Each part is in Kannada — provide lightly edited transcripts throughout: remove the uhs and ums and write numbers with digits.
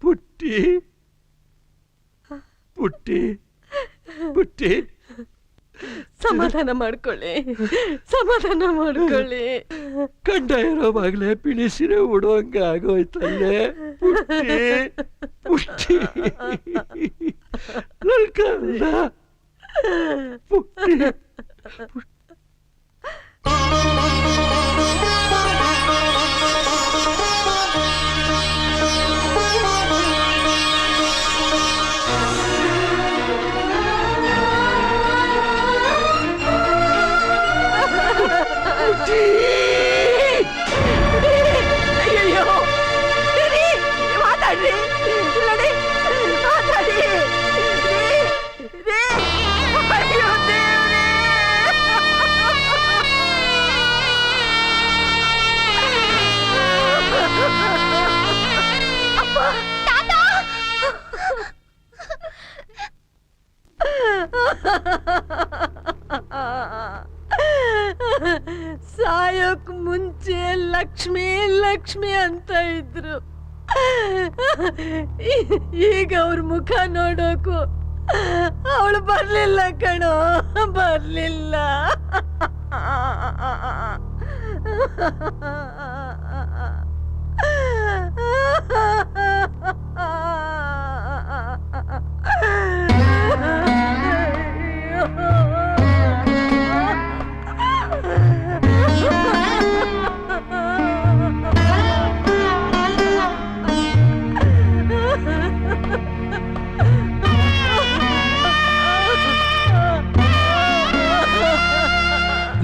ಪುಟ್ಟಿ ಪುಟ್ಟಿ ಪುಟ್ಟಿ, ಸಮಾಧಾನ ಮಾಡ್ಕೊಳ್ಳಿ, ಸಮಾಧಾನ ಮಾಡ್ಕೊಳ್ಳಿ. ಕಂಡ ಇರೋವಾಗ್ಲೇ ಪಿಳಿಸಿರೆ ಉಡುವಂಗ ಆಗೋಯ್ತಲ್ಲೇ ಪುಟ್ಟಿ ಪುಟ್ಟಿ, ನನ್ ಕಂದ ಪುಟ್ಟಿ. ಅಯ್ಯೋ ಮಾತಾಡ್ರಿ, ನೋಡಿ ಮಾತಾಡಿ. ಅಯ್ಯೋ ದೇವ್ರೇ, ಅಪ್ಪ ತಾತ, ಸಾಯೋಕ್ ಮುಂಚೆ ಲಕ್ಷ್ಮಿ ಲಕ್ಷ್ಮಿ ಅಂತ ಇದ್ರು. ಈಗ ಅವ್ರ ಮುಖ ನೋಡೋಕು ಅವಳು ಬರ್ಲಿಲ್ಲ ಕಣೋ, ಬರ್ಲಿಲ್ಲ.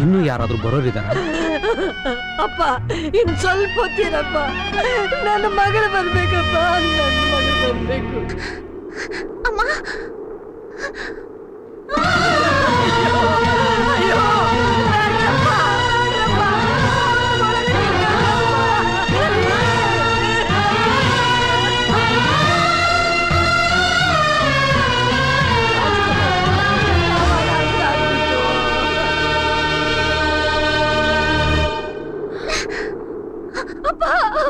ಇನ್ನೂ ಯಾರಾದ್ರೂ ಬರೋರಿದಾರ? ಅಪ್ಪ ಇನ್ ಸ್ವಲ್ಪ ಹೊತ್ತಿರಪ್ಪ, ನನ್ನ ಮಗಳು ಬರ್ಬೇಕಪ್ಪ, ನನ್ನ ಮಗಳು ಬರ್ಬೇಕು. ಅಮ್ಮ ಅಯ್ಯೋ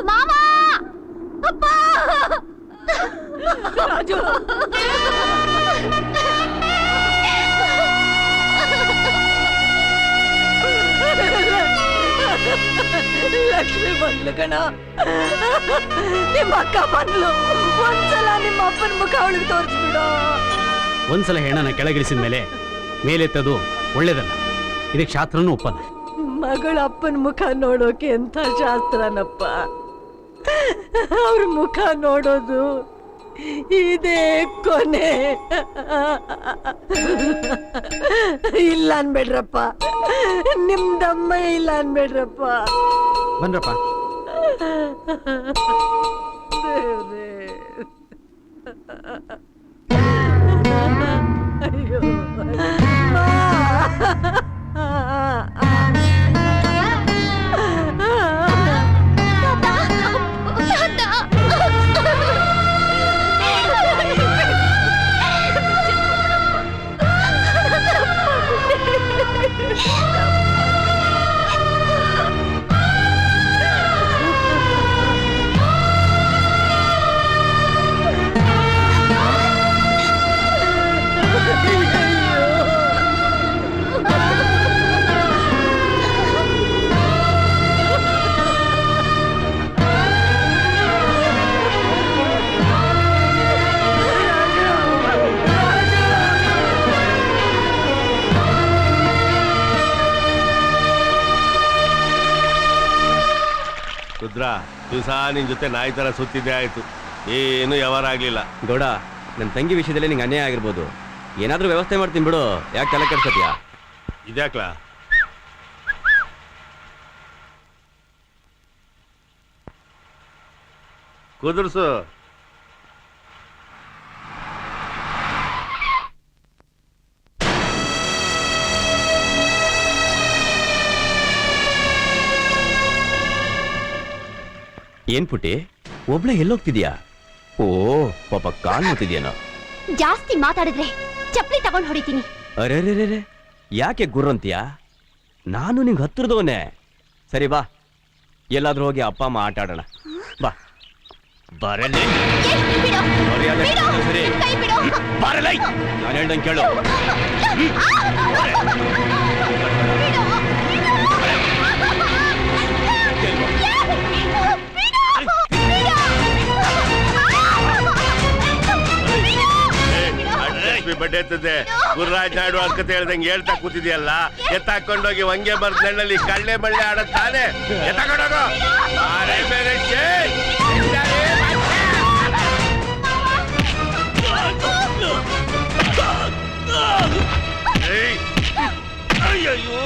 ಮಾಮಾ, ಅಪ್ಪ, ರಾಜು, ಲಕ್ಷ್ಮಿ ಬಂದ್ಲು ಕಣ, ನಿಮ್ಮ ಅಕ್ಕ ಬಂದ್ಲು. ಒಂದ್ಸಲ ನಿಮ್ಮ ಅಪ್ಪನ ಮುಖ ಅವಳಿಗೆ ತೋರಿಸ್ಬಿಡು. ಒಂದ್ಸಲ ಹೆಣ್ಣನ ಕೆಳಗಿಳಿಸಿದ ಮೇಲೆತ್ತದು ಒಳ್ಳೇದಲ್ಲ, ಇದಕ್ಕೆ ಶಾಸ್ತ್ರನೂ ಒಪ್ಪಲ್ಲ. ಮಗಳ ಅಪ್ಪನ ಮುಖ ನೋಡೋಕೆ ಎಂಥ ಶಾಸ್ತ್ರನಪ್ಪ. ಅವ್ರ ಮುಖ ನೋಡೋದು ಇದೇ ಕೊನೆ. ಇಲ್ಲ ಅನ್ಬೇಡ್ರಪ್ಪ, ನಿಮ್ದಮ್ಮ ಇಲ್ಲ ಅನ್ಬೇಡ್ರಪ್ಪ. ಬನ್ರಪ್ಪ. ದೇವ್ರೇ, ಅಯ್ಯೋ ದಿವಸ ನಿನ್ ಜೊತೆ ನಾಯಿ ತರ ಸುತ್ತಿದ್ದೆ ಆಯ್ತು, ಏನು ವ್ಯವಹಾರ ಆಗ್ಲಿಲ್ಲ. ಗೌಡ, ನನ್ನ ತಂಗಿ ವಿಷಯದಲ್ಲಿ ನಿಂಗೆ ಅನ್ಯಾಯ ಆಗಿರ್ಬೋದು, ಏನಾದ್ರೂ ವ್ಯವಸ್ಥೆ ಮಾಡ್ತೀನಿ ಬಿಡು. ಯಾಕೆ ತಲೆ ಕೆಡ್ಸತ್ಯಾ? ಇದ್ಯಾಕ್ಲಾ? ಕುದುರ್ಸು. ಏನ್ ಪುಟ್ಟಿ, ಒಬ್ಳೆ ಎಲ್ಲೋಗ್ತಿದ್ಯಾ? ಓ ಪಾಪ, ಕಾಲ್ ನೋತಿದ್ಯೇನೋ. ಜಾಸ್ತಿ ಮಾತಾಡಿದ್ರೆ ಚಪ್ಪಲಿ ತಗೊಂಡ್ ಹೊಡಿತೀನಿ. ಅರೆ, ಯಾಕೆ ಗುರ್ರಂತೀಯ? ನಾನು ನಿಂಗೆ ಹತ್ತಿರದವನೇ. ಸರಿ ಬಾ, ಎಲ್ಲಾದ್ರೂ ಹೋಗಿ ಅಪ್ಪ ಅಮ್ಮ ಆಟ ಆಡೋಣ ಬಾ. ಬರಲೇ ಬಿಡು ಮರ್ಯಾದೆ ಬಿಡು ಸರಿ ಕೈ ಬಿಡು ಬರಲೇ ನಾನು ಹೇಳ್ದಂಗೆ ಕೇಳು ಬಡ್ಡೆ ಎತ್ತದೆ ಗುರುರಾಜ್ ನಾಯ್ಡು ಅರ್ಕತೆ ಹೇಳ್ದಂಗೆ ಹೇಳ್ತಾ ಕೂತಿದ್ಯಲ್ಲ ಎತ್ತಾಕೊಂಡೋಗಿ ವಂಗೆ ಬರ್ದ ನೆಳ್ಳಲ್ಲಿ ಕಳ್ಳೆ ಮಳ್ಳೆ ಆಡದ್ ತಾನೆ ಎತ್ತಾಕೊಂಡೋಗು ಅಯ್ಯಯ್ಯೋ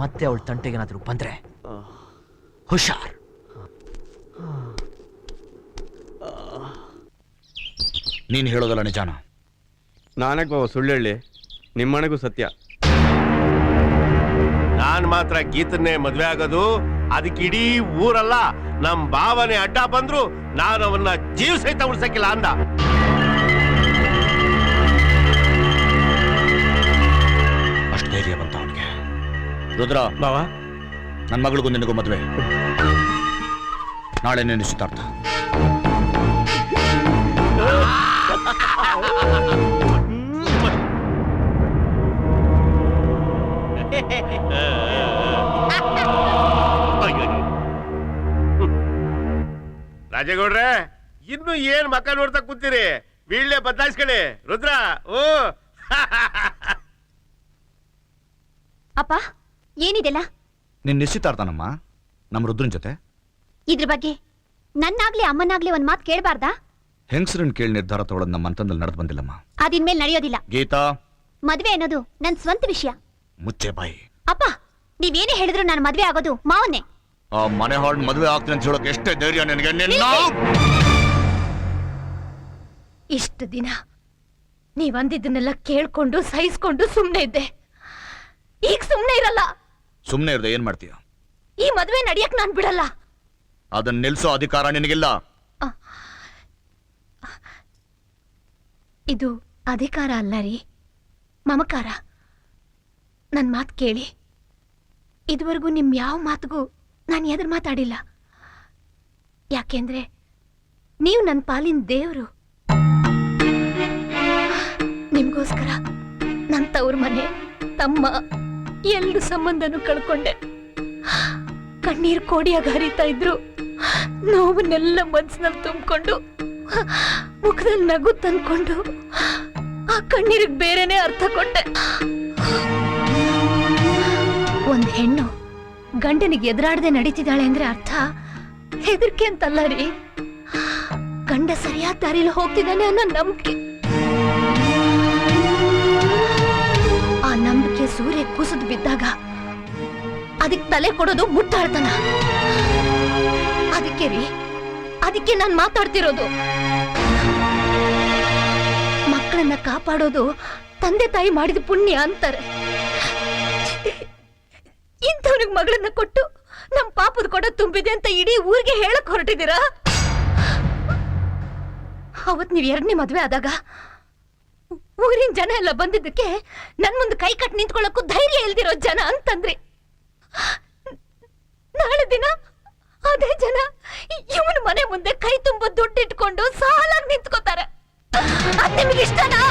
ಮತ್ತೆ ಅವಳ ತಂಟೆಗೇನಾದ್ರೂ ಬಂದ್ರೆ ಹುಷಾರ್. ನೀನು ಹೇಳೋದಲ್ಲ ನಿಜಾನ? ನಾನಕ್ಕೆ ಬಾಬಾ ಸುಳ್ಳು ಹೇಳಿ, ನಿಮ್ಮನೆಗೂ ಸತ್ಯ. ನಾನ್ ಮಾತ್ರ ಗೀತನ್ನೇ ಮದ್ವೆ ಆಗೋದು, ಅದಕ್ಕೆ ಇಡೀ ಊರಲ್ಲ ನಮ್ ಭಾವನೆ ಅಡ್ಡ ಬಂದ್ರು ನಾನು ಅವನ್ನ ಜೀವ ಸಹಿತ ಉಳ್ಸಕ್ಕಿಲ್ಲ ಅಂದ. ಅಷ್ಟು ಧೈರ್ಯ ಬಂತ ಅವನಿಗೆ. ರುದ್ರ ಬಾವಾ, ನನ್ನ ಮಗಳಿಗೂ ನಿನಗೂ ಮದುವೆ ನಾಳೆ ನಿಶ್ಚಿತಾರ್ಥ. ರಾಜೇಗೌಡ್ರೆ, ಇನ್ನು ಏನ್ ಮಕ್ಕ ನೋಡ್ತಾ ಕೂತೀರಿ? ವೀಳ್ಯ ಬದಲಾಯಿಸ್ಕೊಳ್ಳಿ. ರುದ್ರ, ಓ ಅಪ್ಪ, ಏನಿದೆಲ್ಲ? ನಿನ್ ನಿಶ್ಚಿತಾರ್ಥನಮ್ಮ ನಮ್ಮ ರುದ್ರನ್ ಜೊತೆ. ಇದ್ರ ಬಗ್ಗೆ ನನ್ನಾಗ್ಲಿ ಅಮ್ಮನಾಗ್ಲಿ ಒಂದ್ ಮಾತು ಕೇಳಬಾರ್ದಾ? ಹೆಂಗಸರನ್ ಕೇಳಿ ನಿರ್ಧಾರ ತಗೊಳ್ಳೋದು ನಮ್ಮ ಅಂತಂದಲ್ಲಿ ನಡೆದು ಬಂದಿಲ್ಲಮ್ಮ. ಅದಿನ್ಮೇಲೆ ನಡೆಯೋದಿಲ್ಲ. ಗೀತಾ, ಮದ್ವೆ ಅನ್ನೋದು ನನ್ ಸ್ವಂತ ವಿಷಯ. ಮುಚ್ಚೆ ಬಾಯಿ. ಅಪ್ಪ, ನೀವೇನೇ ಹೇಳಿದ್ರು ನಾನು ಮದ್ವೆ ಆಗೋದು ಮಾವನ್ನೇ. ಆ ಮನೆ ಹಾಳು ಮದುವೆ ಆಗ್ತೀನಿ ಅಂತ ಹೇಳೋಕೆ ಎಷ್ಟೇ ಧೈರ್ಯ ನಿನಗೆ? ಇಷ್ಟು ದಿನ ನೀವಂದಿದ್ದನ್ನೆಲ್ಲ ಕೇಳ್ಕೊಂಡು ಸಹಿಸ್ಕೊಂಡು ಸುಮ್ನೆ ಇದ್ದೆ. ಈಗ ಸುಮ್ನೆ ಇರಲ್ಲ. ಸುಮ್ಮನೆ ಇರ್ದೆ ಏನ್ ಮಾಡ್ತೀಯ? ಈ ಮದ್ವೆ ನಡಿಯಕ್ ನಾನ್ ಬಿಡಲ್ಲ. ಅದನ್ನ ನಿಲ್ಸೋ ಅಧಿಕಾರ ನಿನಗಿಲ್ಲ. ಇದು ಅಧಿಕಾರ ಅಲ್ಲ ರೀ, ಮಮಕಾರ. ನನ್ ಮಾತು ಕೇಳಿ. ಇದುವರೆಗೂ ನಿಮ್ ಯಾವ ಮಾತಿಗೂ ನಾನು ಎದುರು ಮಾತಾಡಿಲ್ಲ. ಯಾಕೆಂದ್ರೆ ನೀವು ನನ್ನ ಪಾಲಿನ ದೇವರು. ನಿಮ್ಗೋಸ್ಕರ ನನ್ನ ತವ್ರ ಮನೆ, ತಮ್ಮ, ಎರಡು ಸಂಬಂಧನೂ ಕಳ್ಕೊಂಡೆ. ಕಣ್ಣೀರ್ ಕೋಡಿಯಾಗ ಹರಿತಾ ಇದ್ರು. ನೋವನ್ನೆಲ್ಲ ಮನ್ಸಿನಲ್ಲಿ ತುಂಬಿಕೊಂಡು ಮುಖದಲ್ಲಿ ನಗು ತಂದ್ಕೊಂಡು ಆ ಕಣ್ಣೀರಿಗೆ ಬೇರೆನೆ ಅರ್ಥ ಕೊಟ್ಟೆ. ಒಂದ್ ಹೆಣ್ಣು ಗಂಡನಿಗೆ ಎದುರಾಡದೆ ನಡೀತಿದ್ದಾಳೆ ಅಂದ್ರೆ ಅರ್ಥ ಹೆದರಿಕೆ ಅಂತಲ್ಲ ರೀ. ಗಂಡ ಗಂಡ ಸರಿಯಾದ ದಾರಿಲಿ ಹೋಗ್ತಿದ್ದಾನೆ ಅನ್ನೋ ನಂಬಿಕೆ. ಆ ನಂಬಿಕೆ ಸೂರ್ಯ ಕುಸಿದು ಬಿದ್ದಾಗ ಅದಕ್ಕೆ ತಲೆ ಕೊಡೋದು ಮುಟ್ಟಾಳ್ತನ. ಅದಕ್ಕೆ ನಾನ್ ಮಾತಾಡ್ತಿರೋದು. ಮಕ್ಕಳನ್ನ ಕಾಪಾಡೋದು ತಂದೆ ತಾಯಿ ಮಾಡಿದ ಪುಣ್ಯ ಅಂತಾರೆ. ಇಂಥವ್ರಿಗೆ ಮಗಳನ್ನ ಕೊಟ್ಟು ನಮ್ ಪಾಪದ ಕೊಡ ತುಂಬಿದೆ ಅಂತ ಇಡೀ ಊರಿಗೆ ಹೇಳಕ್ ಹೊರಟಿದ್ದೀರಾ? ಅವತ್ ನೀವ್ 2ನೇ ಮದ್ವೆ ಆದಾಗ ಊರಿನ ಜನ ಎಲ್ಲ ಬಂದಿದ್ದಕ್ಕೆ ನನ್ ಮುಂದೆ ಕೈ ಕಟ್ ನಿಂತ್ಕೊಳ್ಳಕ್ಕೂ ಧೈರ್ಯ ಇಲ್ದಿರೋ ಜನ ಅಂತಂದ್ರಿ. ನಾಳೆ ದಿನ ಅದೇ ಜನ ಇವನ ಮನೆ ಮುಂದೆ ಕೈ ತುಂಬ ದುಡ್ಡಿಟ್ಕೊಂಡು ಸಾಲಾಗಿ ನಿಂತ್ಕೋತಾರೆ. ಅದ್ ನಿಮ್ಗೆ ಇಷ್ಟನಾ?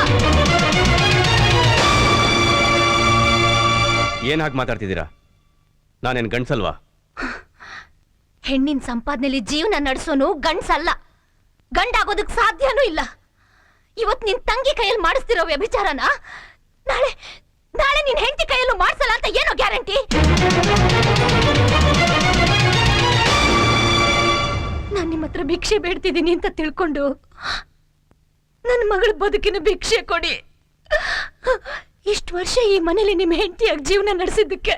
ಏನ್ ಹಾಗೆ ಮಾತಾಡ್ತಿದ್ದೀರಾ? ನಾನೇನ್ ಗಂಡ್ಸಲ್ವಾ? ಹೆಣ್ಣಿನ ಸಂಪಾದನೆಯಲ್ಲಿ ಜೀವನ ನಡೆಸೋನು ಗಂಡ್ಸಲ್ಲ. ಗಂಡಾಗೋದಕ್ ಸಾಧ್ಯನೂ ಇಲ್ಲ. ಇವತ್ ನಿನ್ ತಂಗಿ ಕೈಯಲ್ಲಿ ಮಾಡಿಸ್ತಿರೋ ವ್ಯಭಿಚಾರನ ನಾಳೆ ನಿನ್ ಹೆಂಡತಿ ಕೈಯಲ್ಲೂ ಮಾಡಿಸಲ್ಲ ಅಂತ ಏನೋ ಗ್ಯಾರಂಟಿ? ನಾನ್ ನಿಮ್ಮ ಹತ್ರ ಭಿಕ್ಷೆ ಬೇಡ್ತಿದ್ದೀನಿ ಅಂತ ತಿಳ್ಕೊಂಡು ನನ್ನ ಮಗಳ ಬದುಕಿನ ಭಿಕ್ಷೆ ಕೊಡಿ. ಇಷ್ಟು ವರ್ಷ ಈ ಮನೇಲಿ ನಿಮ್ ಹೆಂಡತಿಯಾಗಿ ಜೀವನ ನಡೆಸಿದ್ದಕ್ಕೆ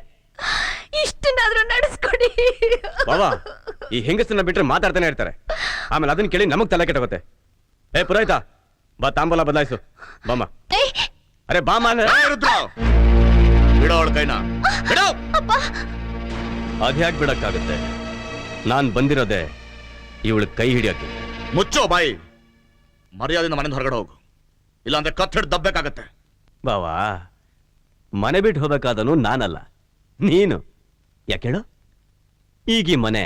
ಇಷ್ಟನ್ನಾದ್ರೂ ನಡೆಸ್ಕೊಡಿ. ಬಾಬಾ, ಈ ಹೆಂಗಸನ್ನ ಬಿಟ್ರೆ ಮಾತಾಡ್ತಾನೆ ಇರ್ತಾರೆ, ಆಮೇಲೆ ಅದನ್ನ ಕೇಳಿ ನಮಗ್ ತಲೆ ಕೆಟ್ಟೋಗುತ್ತೆ. ಏ ಪುರೋಹಿತ, ಬಾ ತಾಂಬೂಲ ಬದಲಾಯಿಸು. ಬಾಮ. ಅರೆ ಬಾಮ. ಬಿಡೋ ಅವಳ ಕೈನ, ಬಿಡೋ. ಅದ್ಯಾಕ್ ಬಿಡಕ್ಕಾಗತ್ತೆ? ನಾನ್ ಬಂದಿರೋದೆ ಇವಳು ಕೈ ಹಿಡಿಯಕ್ಕೆ. ಮುಚ್ಚೋ ಬಾಯಿ. ಮರ್ಯಾದೆಯಿಂದ ಮನೆಯಿಂದ ಹೊರಗಡೆ ಹೋಗು, ಇಲ್ಲಾಂದ್ರೆ ಕತ್ ಹಿಡಿದು ದಬ್ಬೇಕಾಗತ್ತೆ. ಬಾವಾ, ಮನೆ ಬಿಟ್ಟು ಹೋಗ್ಬೇಕಾದನು ನಾನಲ್ಲ, ನೀನು. ಯಾಕೇಳು? ಈಗ ಈ ಮನೆ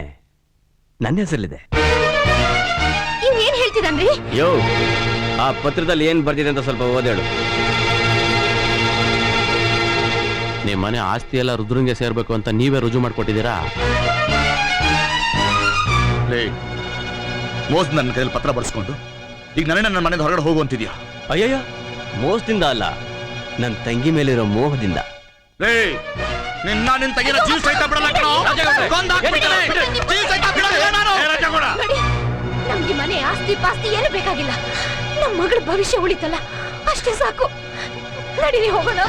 ನನ್ನ ಹೆಸರಲ್ಲಿದೆ. ಏನ್ ಹೇಳ್ತಿದನ್ರಿ? ಯೋ, ಆ ಪತ್ರದಲ್ಲಿ ಏನ್ ಬರ್ದಿದೆ ಅಂತ ಸ್ವಲ್ಪ ಓದೇಳು. ನಿಮ್ಮ ಮನೆ ಆಸ್ತಿ ಎಲ್ಲ ರುದ್ರಂಗೆ ಸೇರ್ಬೇಕು ಅಂತ ನೀವೇ ರುಜು ಮಾಡ್ಕೊಟ್ಟಿದ್ದೀರಾ? ಮೋಸ್ ನನ್ನ ಕೈಯಲ್ಲಿ ಪತ್ರ ಬರ್ಸ್ಕೊಂಡು ಈಗ ನನ್ನ ಮನೆಯಿಂದ ಹೊರಗಡೆ ಹೋಗುವಂತಿದ್ಯಾ? ಅಯ್ಯಯ್ಯ, ಮೋಸದಿಂದ ಅಲ್ಲ, ನನ್ನ ತಂಗಿ ಮೇಲಿರೋ ಮೋಹದಿಂದ. ನಿನ್ನ ತಂಗಿನ ಜೀವ ಸಹಿತ ಬಿಡಲ್ಲ ಕಣೋ. ಜೀವ ಸಹಿತ ಬಿಡಲ್ಲ ನಾನು. ನಮ್ಗೆ ಮನೆ ಆಸ್ತಿ ಪಾಸ್ತಿ ಏನು ಬೇಕಾಗಿಲ್ಲ. ನಮ್ಮ ಮಗಳ ಭವಿಷ್ಯ ಉಳಿತಲ್ಲ, ಅಷ್ಟೇ ಸಾಕು. ನಡೀರಿ ಹೋಗೋಣ.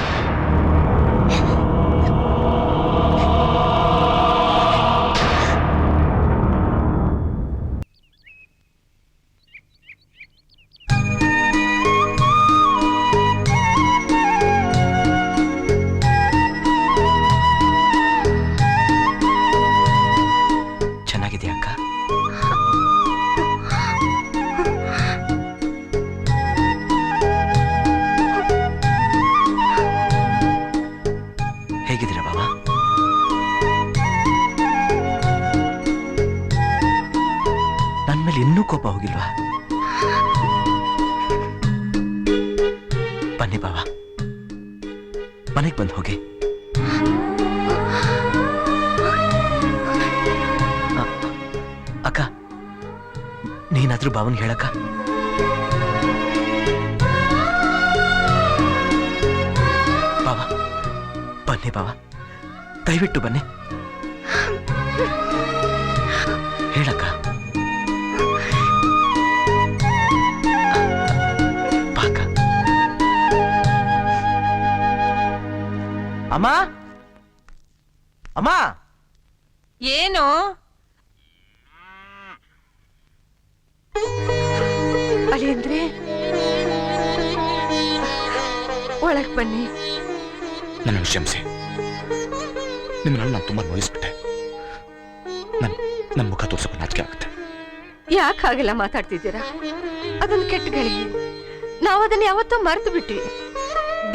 ಚೆನ್ನಾಗಿದೆಯಾ ಅಕ್ಕ? ಹೇಗಿದ್ದೀರಾ ಬಾಬಾ? ನನ್ನ ಮೇಲೆ ಇನ್ನೂ ಕೋಪ ಹೋಗಿಲ್ವಾ? ಬನ್ನಿ ಬಾಬಾ, ಮನೆಗೆ ಬಂದು ಹೋಗಿ. ಅಕ್ಕ, ನೀನಾದ್ರೂ ಬಾವನ್ ಹೇಳಕ್ಕ. ಬಾಬಾ ಬನ್ನಿ, ಬಾಬಾ ದಯವಿಟ್ಟು ಬನ್ನಿ, ಹೇಳಕ್ಕ. ಬಾಕ. ಅಮ್ಮ, ಅಮ್ಮ. ಏನು? ಅಳಿಯಂದ್ರೆ ಒಳಗ್ ಬನ್ನಿ. ನನ್ನ ಕ್ಷಮಿಸಿ. ನಿಮ್ಮನ್ನ ನಾನು ತುಂಬಾ ನೋಯಿಸ್ಬಿಟ್ಟೆ. ನನ್ನ ಮುಖ ತೋರ್ಸೋಕೆ ನಾಚಿಕೆ ಆಗುತ್ತೆ. ಯಾಕೆ ಹಾಗೆಲ್ಲ ಮಾತಾಡ್ತಿದ್ದೀರಾ? ಅದೊಂದು ಕೆಟ್ಟ ಗಳಿಗೆ. ನಾವು ಅದನ್ನ ಯಾವತ್ತೋ ಮರೆತು ಬಿಟ್ವಿ.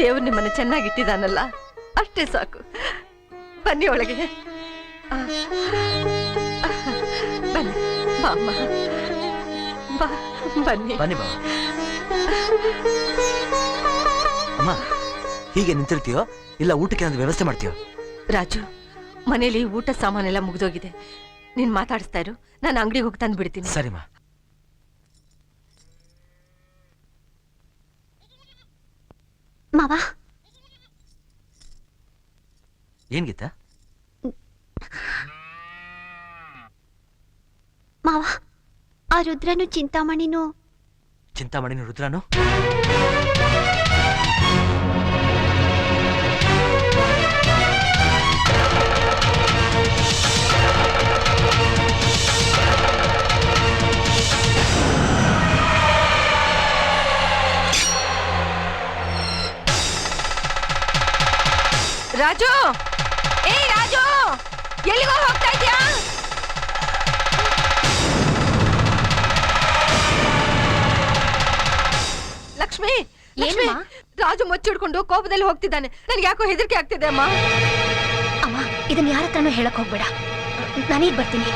ದೇವ್ರು ನಿಮ್ಮನ್ನ ಚೆನ್ನಾಗಿಟ್ಟಿದಾನಲ್ಲ, ಅಷ್ಟೇ ಸಾಕು. ಬನ್ನಿ ಒಳಗೆ. ಬನ್ನಿ ಬಾಮ್ಮ, ಬಾ, ಬನ್ನಿ ಬನ್ನಿ ಬಾಬಾ. ಅಮ್ಮ, ಹೀಗೆ ನಿಂತಿರ್ತೀಯೋ ಇಲ್ಲ ಊಟಕ್ಕೆ ಏನಾದ್ರು ವ್ಯವಸ್ಥೆ ಮಾಡ್ತೀಯೋ? ರಾಜು, ಮನೇಲಿ ಊಟ ಸಾಮಾನೆಲ್ಲ ಮುಗ್ದೋಗಿದೆ. ನೀನ್ ಮಾತಾಡಿಸ್ತಾ ಇರು, ನಾನು ಅಂಗಡಿಗೆ ಹೋಗಿ ತಂದು ಬಿಡ್ತೀನಿ. ಸರಿಮಾ. ಮಾವ, ಏನ್ ಗೀತಾ? ಮಾವ, ಆ ರುದ್ರನು ಚಿಂತಾಮಣಿನೂ ಚಿಂತಾಮಣಿನ ರುದ್ರನು ರಾಜು, ಏ ರಾಜು, ಎಲ್ಲಿಗೋ ಹೋಗ್ತಾ ಇದ್ಯಾ? ಲಕ್ಷ್ಮಿ, ಲಕ್ಷ್ಮಿ, ಏನಮ್ಮ? ರಾಜು ಮುಚ್ಚಿಡ್ಕೊಂಡು ಕೋಪದಲ್ಲಿ ಹೋಗ್ತಿದ್ದಾನೆ. ನನ್ಗೆ ಯಾಕೋ ಹೆದರಿಕೆ ಆಗ್ತಿದೆ ಅಮ್ಮ. ಅಮ್ಮ ಇದನ್ನ ಯಾರ ಹತ್ರನೂ ಹೇಳಕ್ ಹೋಗ್ಬೇಡ. ನಾನೀಗ ಬರ್ತೀನಿ.